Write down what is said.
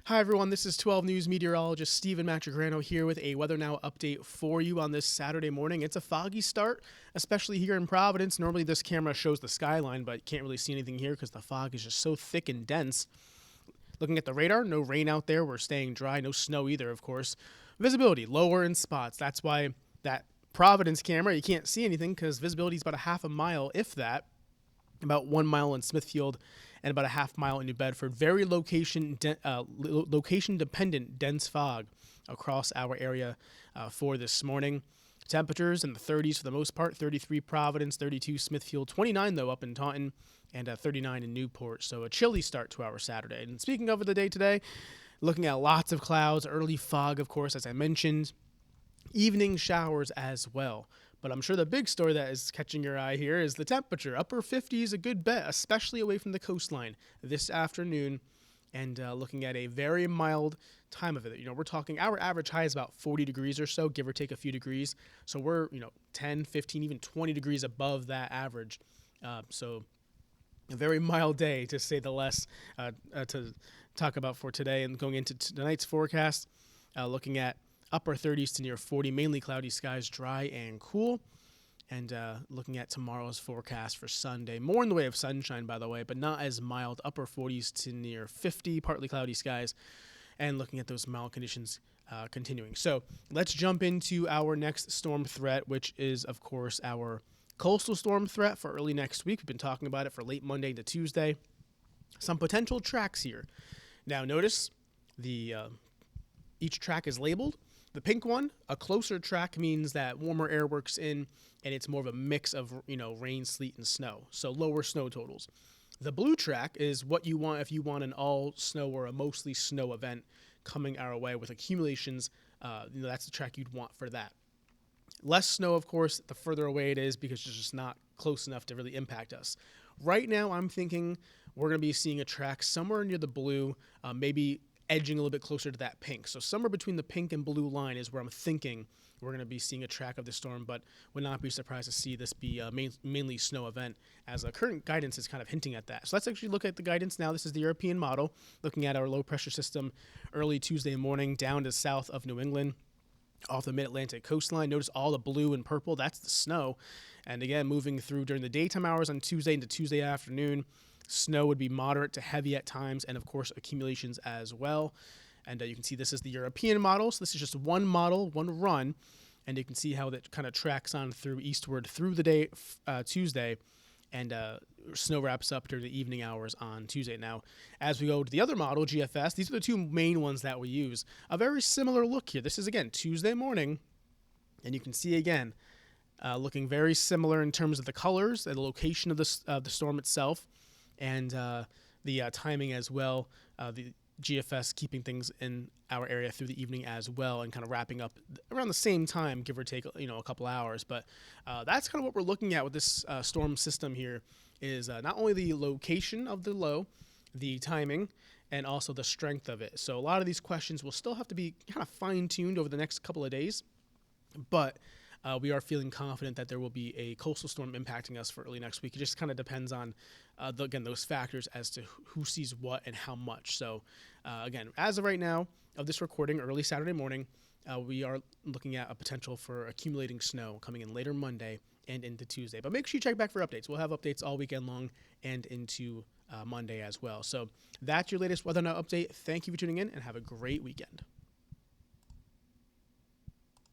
Hi everyone, this is 12 News meteorologist Steven Matrigrano here with a Weather Now update for you on this Saturday morning. It's a foggy start, especially here in Providence. Normally this camera shows the skyline, but you can't really see anything here because the fog is just so thick and dense. Looking at the radar, no rain out there. We're staying dry, no snow either, of course. Visibility, lower in spots. That's why that Providence camera, you can't see anything because visibility is about a half a mile, if that. About 1 mile in Smithfield and about a half mile in New Bedford. Very location-dependent dense fog across our area for this morning. Temperatures in the 30s for the most part, 33 Providence, 32 Smithfield, 29 though up in Taunton, and 39 in Newport. So a chilly start to our Saturday. And speaking of the day today, looking at lots of clouds, early fog, of course, as I mentioned, evening showers as well. But I'm sure the big story that is catching your eye here is the temperature. Upper 50s, a good bet, especially away from the coastline this afternoon. And looking at a very mild time of it. You know, we're talking our average high is about 40 degrees or so, give or take a few degrees. So we're, 10, 15, even 20 degrees above that average. So a very mild day, to say the less, to talk about for today. And going into tonight's forecast, looking at upper 30s to near 40, mainly cloudy skies, dry and cool. And looking at tomorrow's forecast for Sunday, more in the way of sunshine, by the way, but not as mild. Upper 40s to near 50, partly cloudy skies. And looking at those mild conditions continuing. So let's jump into our next storm threat, which is, of course, our coastal storm threat for early next week. We've been talking about it for late Monday into Tuesday. Some potential tracks here. Now, notice each track is labeled. The pink one, a closer track, means that warmer air works in, and it's more of a mix of, rain, sleet, and snow, so lower snow totals. The blue track is what you want if you want an all-snow or a mostly snow event coming our way with accumulations. That's the track you'd want for that. Less snow, of course, the further away it is because it's just not close enough to really impact us. Right now, I'm thinking we're going to be seeing a track somewhere near the blue, maybe edging a little bit closer to that pink. So somewhere between the pink and blue line is where I'm thinking we're going to be seeing a track of the storm, but would not be surprised to see this be a mainly snow event, as current guidance is kind of hinting at that. So let's actually look at the guidance now. This is the European model, looking at our low pressure system early Tuesday morning down to south of New England, off the mid-Atlantic coastline. Notice all the blue and purple, that's the snow. And again, moving through during the daytime hours on Tuesday into Tuesday afternoon, snow would be moderate to heavy at times, and of course accumulations as well. And you can see this is the European model, so this is just one model, one run, and you can see how that kind of tracks on through eastward through the day Tuesday, and snow wraps up during the evening hours on Tuesday. Now, as we go to the other model, GFS, these are the two main ones that we use. A very similar look here. This is, again, Tuesday morning, and you can see, again, looking very similar in terms of the colors and the location of the storm itself, and the timing as well. The GFS keeping things in our area through the evening as well, and kind of wrapping up around the same time, give or take, a couple hours. But that's kind of what we're looking at with this storm system here, is not only the location of the low, the timing, and also the strength of it. So a lot of these questions will still have to be kind of fine-tuned over the next couple of days, but we are feeling confident that there will be a coastal storm impacting us for early next week. It just kind of depends on, again, those factors as to who sees what and how much. So, again, as of right now of this recording, early Saturday morning, we are looking at a potential for accumulating snow coming in later Monday and into Tuesday. But make sure you check back for updates. We'll have updates all weekend long and into Monday as well. So that's your latest Weather Now update. Thank you for tuning in, and have a great weekend.